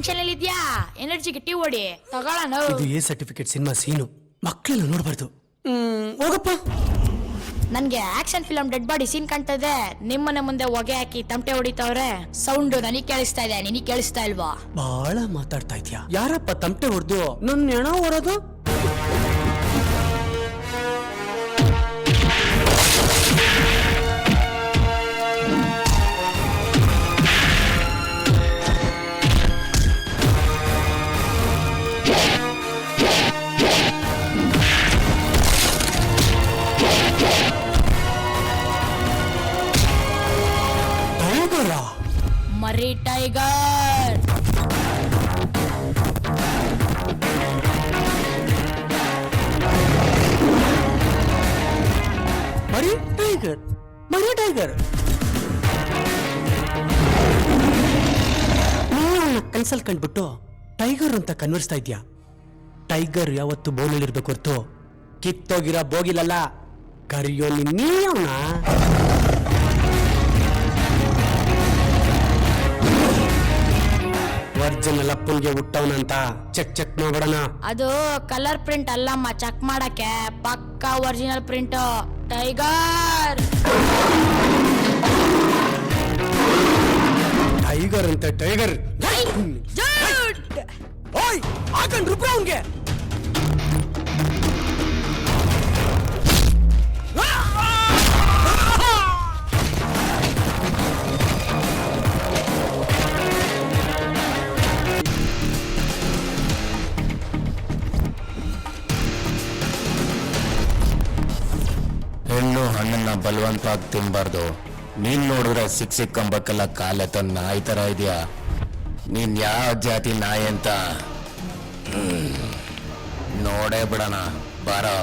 Tension ಅಲ್ಲಿ ಇದ್ಯಾ? ಎನರ್ಜಿಗೆ tea ಹೊಡಿ ತಗೊಳ್ಳೋಣ. ಇದು ಎ ಸರ್ಟಿಫಿಕೇಟ್ ಸಿನಿಮಾ ಸೀನು, ಮಕ್ಕಳೆಲ್ಲ ನೋಡ್ಬಾರ್ದು. ಹೋಗಪ್ಪ. ನನ್ಗೆ action film dead body scene ಕಾಣ್ತದೆ. ನಿಮ್ಮನೆ ಮುಂದೆ ಹೊಗೆ ಹಾಕಿ ತಮಟೆ ಹೊಡಿತವ್ರೆ. ಸೌಂಡ್ ನನಗ್ ಕೇಳಿಸ್ತಾ ಇದೆ, ನಿನಗ್ ಕೇಳಿಸ್ತಾ ಇಲ್ವಾ? ಬಹಳ ಮಾತಾಡ್ತಾ ಇದ್ಯಾ. ಯಾರಪ್ಪ ತಮಟೆ ಹೊಡೆದು ನನ್ನ ಹೆಣ ಹೊರೋದು? ಮರಿ ಟೈಗರ್. ಮರಿ ಟೈಗರ್, ಮರಿ ಟೈಗರ್. ಕನ್ಸಲ್ ಕಂಡ್ಬಿಟ್ಟು ಟೈಗರ್ ಅಂತ ಕನ್ವರ್ಸ್ತಾ ಇದ್ಯಾ? ಟೈಗರ್ ಯಾವತ್ತು ಬೋನಲ್ಲಿರ್ಬೇಕು ಹೊರ್ತು ಕಿತ್ತೋಗಿರ ಬೋಗಿಲಲ್ಲ. ಕರಿಯೋ ನೀವನ. ಒರಿಜಿನಲ್ ಅಪ್ಪನ್ಗೆ ಹುಟ್ಟವನಂತ ಚೆಕ್ ಮಾಡೋಣ. ಅದು ಕಲರ್ ಪ್ರಿಂಟ್ ಅಲ್ಲಮ್ಮ, ಚೆಕ್ ಮಾಡಕ್ಕೆ ಪಕ್ಕಾ ಒರಿಜಿನಲ್ ಪ್ರಿಂಟ್. ಟೈಗರ್ ಟೈಗರ್ ಅಂತ ಟೈಗರ್. ಓಯ್ ಹಾಕಂಡ್ ರುಬ್ರ ಅವನ್ಗೆ. ಹೆಣ್ಣು ಹಣ್ಣನ್ನ ಬಲವಂತವಾಗಿ ತಿನ್ಬಾರ್ದು. ನೀನ್ ನೋಡಿದ್ರೆ ಸಿಕ್ಕಂಬಕ್ಕೆಲ್ಲ ಕಾಲೆತ್ತ ನಾಯಿ ತರ ಇದೆಯಾ? ನೀನ್ ಯಾವ ಜಾತಿ ನಾಯಿ ಅಂತ ನೋಡೇ ಬಿಡೋಣ, ಬಾರೋ.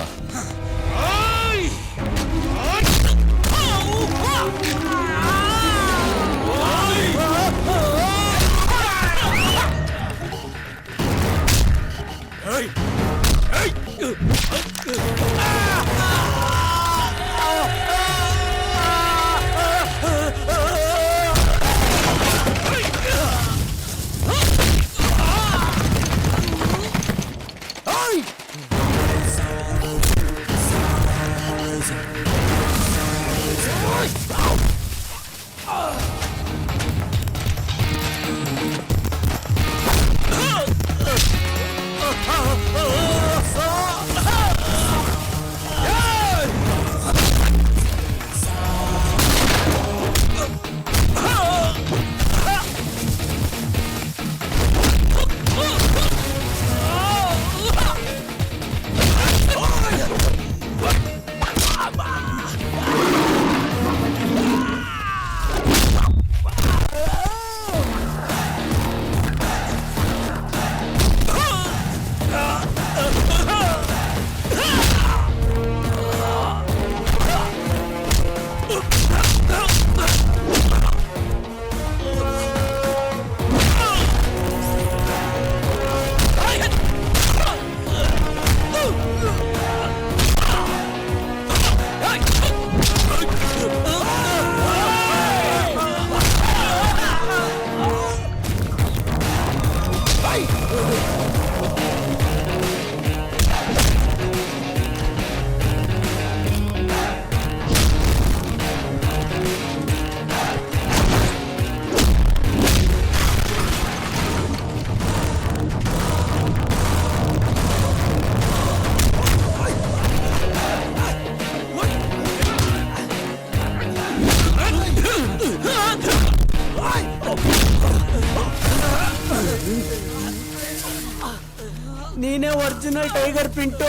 ನೀನೇ ಒರಿಜಿನಲ್ ಟೈಗರ್ ಪ್ರಿಂಟು.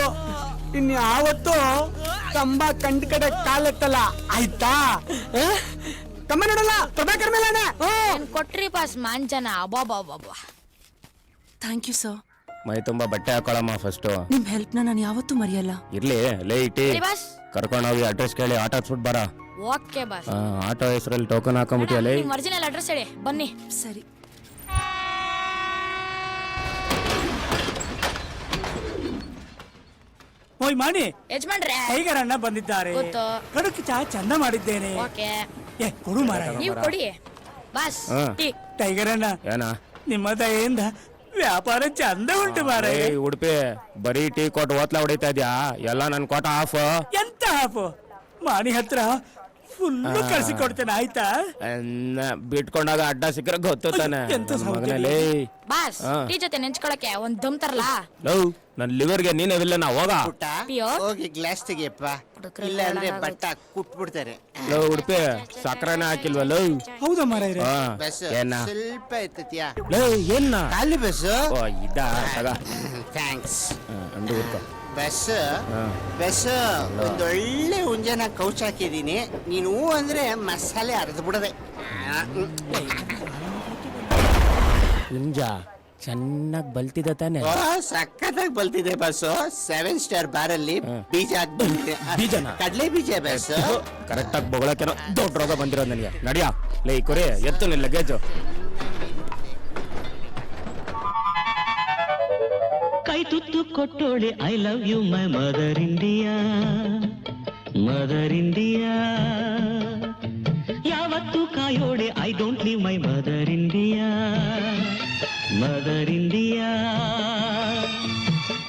ಇನ್ಯಾವತ್ತೂ ಕಂಬ ಕಂಡ್ ಕಡೆ ಕಾಲೆತ್ತಲ್ಲ, ಆಯ್ತಾ? ಕಮ್ಮ ನೋಡಲ್ಲ, ಪ್ರಭಾಕರ್ ಮೇಲೆ ಕೊಟ್ರಿ ಪಾಸ್ ಮಾಂಜನ. ಅಬ್ಬಾ ಥ್ಯಾಂಕ್ ಯು ಸರ್. ಮೈ ತುಂಬಾ ಬಟ್ಟೆ ಹಾಕೊಳಮ್ಮ ಫಸ್ಟ್. ನಿಮ್ ಹೆಲ್ಪ್ ನಾನು ಯಾವತ್ತೂ ಮರೆಯಲ್ಲ. ಇರ್ಲಿ ಲೇ ಇಟ್ಟಿ ಬಾಸ್. ಕರ್ಕೊಂಡೋಗಿ ಅಡ್ರೆಸ್ ಕೇಳಿ ಆಟೋ ಹತ್ಬಿಟ್ ಬರ. Okay boss. ಆಟೋ ಹೆಸರಲ್ಲಿ ಟೋಕನ್ ಹಾಕೊಂಡ್ಬಿಟ್ಟಿಯಲ್ಲ. ಒರಿಜಿನಲ್ ಅಡ್ರೆಸ್ ಹೇಳಿ, ಬನ್ನಿ. ಸರಿ. ಓಯ್ ಮಾಣಿ, ಯಜಮಾನ್ರೆ ಟೈಗರ್ ಅಣ್ಣ ಬಂದಿದ್ದಾರೆ. ಗೊತ್ತು. ಕಡುಕು ಚಾ ಚಂದ ಮಾಡಿದ್ದೇನೆ. ಓಕೆ ಕೊಡು ಮಾರ. ನೀವು ಕೊಡಿ ಬಾಸ್. ಟೀ. ಟೈಗರ್ ಅಣ್ಣ ಏನ ನಿಮ್ಮ ದಯೆಯಿಂದ ವ್ಯಾಪಾರ ಚಂದ ಉಂಟು ಮಾರ. ಏಯ್ ಉಡುಪಿ ಬರೀ ಟೀ ಕೊಟ್ಟು ಓತ್ಲ ಹೊಡಿತಾ ಇದ್ಯಾ? ಎಲ್ಲ ನನ್ ಕೋಟ ಆಫ್. ಎಂತ ಹಾಪು ಮಾಣಿ ಹತ್ರ ಫುಲ್ಲು ಕಳ್ಸಿ ಕೊಡ್ತೇನೆ ಆಯ್ತಾ? ಬಿಟ್ಕೊಂಡಾಗ ಅಡ್ಡ ಸಿಕ್ಕರೆ ಗೊತ್ತಾನೆ ಎಂತ ಸೌಖ್ಯ ಮಗನಲ್ಲಿ. ಬಾಸ್ ಟೀ ಜೊತೆ ನೆಂಚ್ಕೊಳಕ್ಕೆ ಒಂದ್ ದಮ್ ತರಲ್ಲ? ಲವ್ ನನ್ ಲಿವರ್ಗೆ ನೀನೇ ವಿಲ್ಲನ ಹೋಗ. ಪುಟ್ಟ ಪಿಯೋ? ಹೋಗಿ ಗ್ಲಾಸ್ ತೆಗಿಯಪ್ಪ, ಹುಡುಗ್ರು ಇಲ್ಲ ಅಂದ್ರೆ ಹಾಳಾಗೋದು. ಬಟ್ಟ ಕುಟ್ಬಿಡ್ತಾರೆ. ಲವ್ ಉಡುಪಿ ಸಕ್ಕರೆನ ಹಾಕಿಲ್ವ ಲವ್? ಹೌದಾ ಮಾರ? ಬಸ್ ಏನ ಸ್ವಲ್ಪ ಎತ್ತತಿಯಾ? ಲವ್ ಏನ? ಖಾಲಿ ಬಸ್. ಓ ಇದ ತಗ ಥ್ಯಾಂಕ್ಸ್. ಅಂದು ಹುಡ್ಕೊ. ಬಸ್ ಬಸ್ ಒಂದೊಳ್ಳೆ ಹುಂಜನ ಕೌಚ್ ಹಾಕಿದೀನಿ, ನೀನು ಅಂದ್ರೆ ಮಸಾಲೆ ಅರ್ದು ಬಿಡದೆ. ಹುಂಜ ಚೆನ್ನಾಗ್ ಬಲ್ತಿದೆ ತಾನೆ? ಸಕ್ಕತ್ತಾಗಿ ಬಲ್ತಿದೆ ಬಸ್. 7 ಸ್ಟಾರ್ ಬಾರಲ್ಲಿ ಬೀಜ ಹಾಕ್ಬಿಟ್ಟಿದೆ. ಬೀಜನ? ಕಡ್ಲೆ ಬೀಜ ಬಸ್. ಕರೆಕ್ಟ್ ಆಗಿ ಬೊಗಳಕೇನೋ ದೊಡ್ಡ ರೋಗ ಬಂದಿರೋದು ನನಗೆ. ನಡಿಯಾ ಲೇ ಕೊರೆ ಎತ್ತು ನಿಲ್ಲ ಲಗೇಜು. ಕೈ ತುತ್ತು ಕೊಟ್ಟೋಳೆ I love you my mother India, mother India. ಯಾವತ್ತು ಕಾಯೋಡೆ I don't leave my mother India, mother India.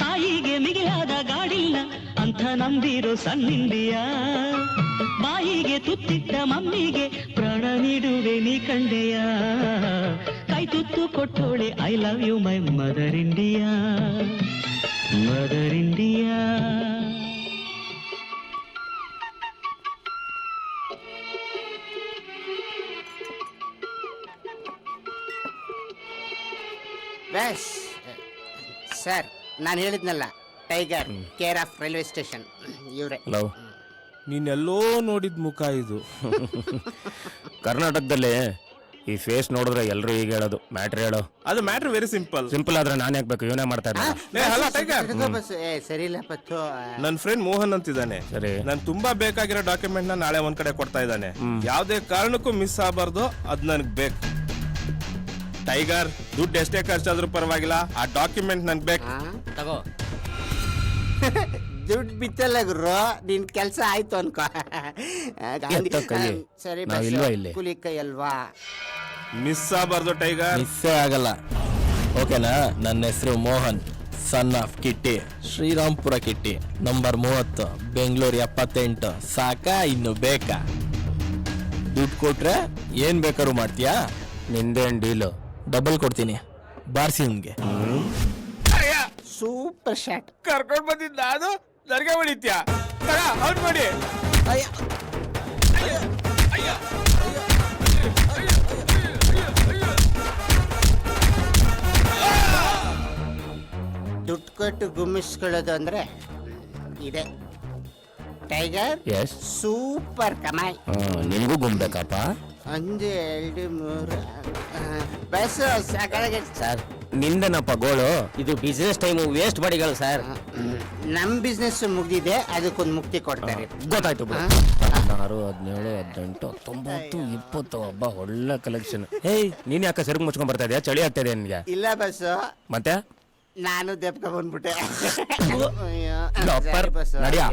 ತಾಯಿಗೆ ಮಿಗಿಲಾದ ಗಾಡಿಲ್ಲ ಅಂತ ನಂಬಿರೋ ಸಣ್ಣ ಇಂಡಿಯಾ. ಬಾಯಿಗೆ ತುತ್ತಿಟ್ಟ ಮಮ್ಮಿಗೆ ಪ್ರಾಣ ನೀಡುವೆ ನೀ ಕಂಡೆಯ. ಕೈ ತುತ್ತು ಕೊಟ್ಟೋಳೆ I love you my mother India, mother India. Bus sir, ನಾನು ಹೇಳಿದ್ನಲ್ಲ tiger care of railway station ಇವ್ರೆ. ಲವ್ ನೀನೆಲ್ಲೋ ನೋಡಿದ ಮುಖ ಇದು. ಕರ್ನಾಟಕದಲ್ಲಿ ಈ ಫೇಸ್ ನೋಡಿದ್ರೆ ಎಲ್ರು ಈಗ ಹೇಳೋದು ಮ್ಯಾಟ್ರ್ ಹೇಳೋ. ಅದು ಮ್ಯಾಟ್ರ್ ವೆರಿ ಸಿಂಪಲ್. ಸಿಂಪಲ್ ಆದ್ರೆ ನಾನು ಯಾಕೆ ಇವನೇ ಮಾಡ್ತಾ ಇದ್ದೆ. ಹಲೋ ಟೈಗರ್, ಬಸ್ ಸರಿ ಇಲ್ಲ ಪತ್ತು. ನನ್ನ ಫ್ರೆಂಡ್ ಮೋಹನ್ ಅಂತಿದ್ದಾನೆ. ಸರಿ. ನನ್ ತುಂಬಾ ಬೇಕಾಗಿರೋ ಡಾಕ್ಯುಮೆಂಟ್ ನ ನಾಳೆ ಒಂದ್ ಕಡೆ ಕೊಡ್ತಾ ಇದ್ದಾನೆ. ಯಾವ್ದೇ ಕಾರಣಕ್ಕೂ ಮಿಸ್ ಆಗಬಾರ್ದು, ಅದ್ ನನ್ಗ್ ಬೇಕು. ಟೈಗರ್, ದುಡ್ಡು ಎಷ್ಟೇ ಖರ್ಚಾದ್ರೂ ಪರವಾಗಿಲ್ಲ, ಆ ಡಾಕ್ಯುಮೆಂಟ್ ನನ್ಗ್ ಬೇಕು. ತಗೋ. ದುಡ್ಡು ಬಿತ್ತಲ್ಲ ಗುರು, ನಿನ್ ಕೆಲ್ಸ ಆಯ್ತು ಅನ್ಕೋ. ಎತ್ತೋ ಕೈ. ಸರಿ ನಾವ್ ಇಲ್ವಾ ಇಲ್ಲಿ? ಕೂಲಿ ಕೈ ಅಲ್ವಾ? ಮಿಸ್ ಆಗಬಾರ್ದು ಟೈಗರ್. ಮಿಸ್ಸೇ ಆಗಲ್ಲ. ಓಕೆನಾ? ನನ್ನ ಹೆಸರು Mohan, son of Kitti, Srirampura Kitti, number 30, Bengaluru 78. ಸಾಕಾ ಇನ್ನು ಬೇಕಾ? ದುಡ್ಡು ಕೊಟ್ರೆ ಏನ್ ಬೇಕಾದ್ರು ಮಾಡ್ತೀಯಾ? ನಿಂದೇನ್ ಡೀಲು? ಡಬಲ್ ಕೊಡ್ತೀನಿ, ಬಾರ್ಸಿ ನಿಮ್ಗೆ. Super shot. ಕರ್ಕೊಂಡ್ ಬಂದಿದ್ದ ನಾನು ನನಗೆ ಹೊಡಿತ್ಯಾ? ಔಟ್ ಮಾಡಿ. ದುಡ್ಡು ಕೊಟ್ಟು ಗುಮ್ಮಿಸ್ಕೊಳ್ಳೋದು ಅಂದ್ರೆ ಇದೆ ಟೈಗರ್. ಎಸ್. ಸೂಪರ್ ಕಮಾಯ್. ನಿನ್ಗೂ ಗುಮ್ಬೇಕಪ್ಪ. 1 2 3 ಬಸ್ ಸಾಕಾಗ ಸರ್ ನಿಂದನಪ್ಪ ಗೋಳು. ಇದು ಬಿಸಿನೆಸ್ ಟೈಮ್ ವೇಸ್ಟ್ ಮಾಡಿಗಳು ಸರ್. ನಮ್ ಬಿಸ್ನೆಸ್ ಮುಗ್ದಿದೆ, ಅದಕ್ಕೊಂದು ಮುಕ್ತಿ ಕೊಡ್ತಾರೆ. ಗೊತ್ತಾಯ್ತು ಬಿಡು. 16, 17, 18, 19, 20 ಹಬ್ಬ ಒಳ್ಳೆ ಕಲೆಕ್ಷನ್. ಏಯ್ ನೀನ್ ಯಾಕೆ ಸೆರಗು ಮುಚ್ಕೊಂಡ್ ಬರ್ತಾ ಇದೆಯಾ? ಚಳಿ ಆಗ್ತಾ ಇದೆ ನಿನ್ಗೆ? ಇಲ್ಲ ಬಸ್, ಮತ್ತೆ ನಾನು ದೆಪ್ಕ ಬಂದ್ಬಿಟ್ಟೆ. ಲೋಪರ್, ನಡ್ಯಾ.